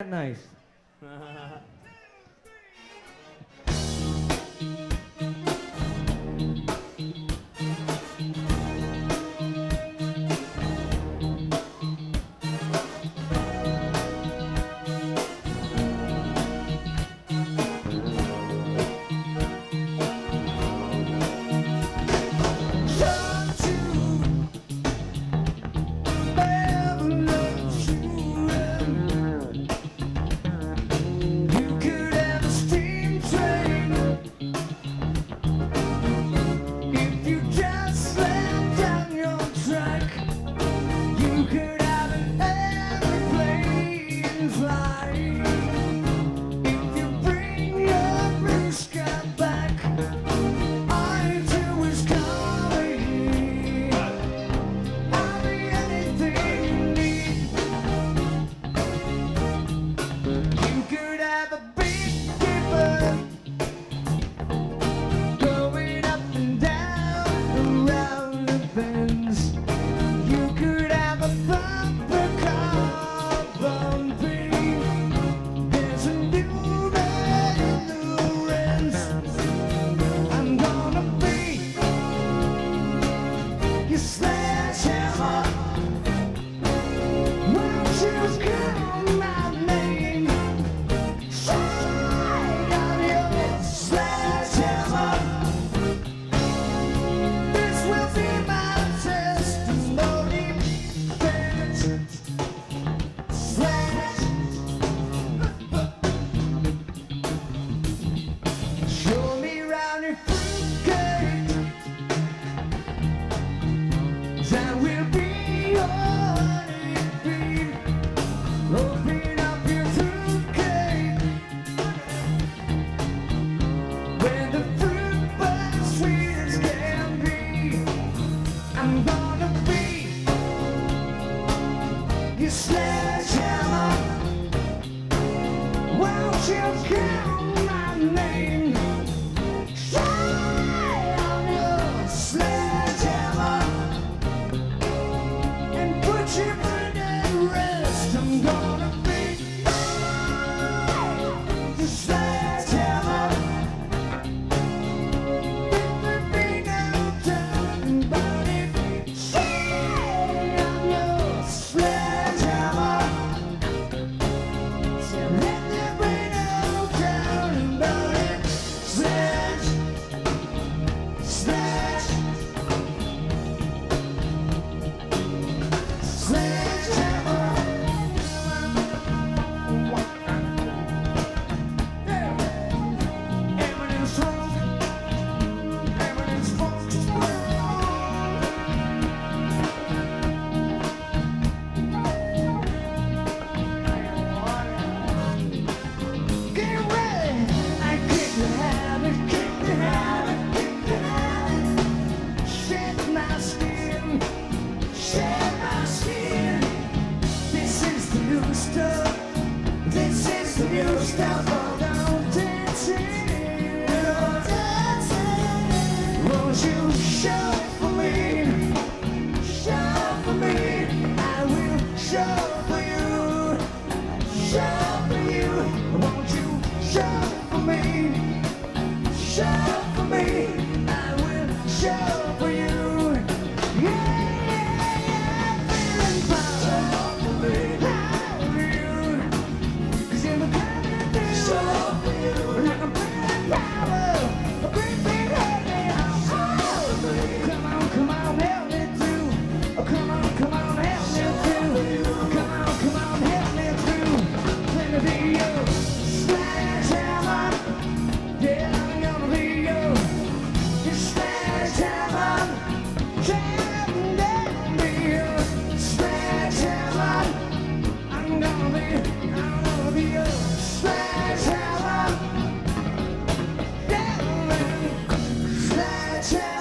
Nice. Sledgehammer, won't you call my name? Shine on your sledgehammer. This will be my testimony. Show me round your fruitcake. That will be your honeybeam. Open up your fruitcake. When the fruit was sweet as can be, I'm gonna be your sledgehammer. Won't you call my name? Shine on your sledgehammer. I'm gonna be the sledgehammer. There be no turning about it. Shine on your sledgehammer. Let there be no turning about it. This is the new stuff. I'm dancing, dancing. Won't you show for me? Show for me. I will show for you. Show for you. Won't you show for me? Show for me. I will show for you. Yeah, yeah, yeah. Feeling fine. Show for me. Sledgehammer.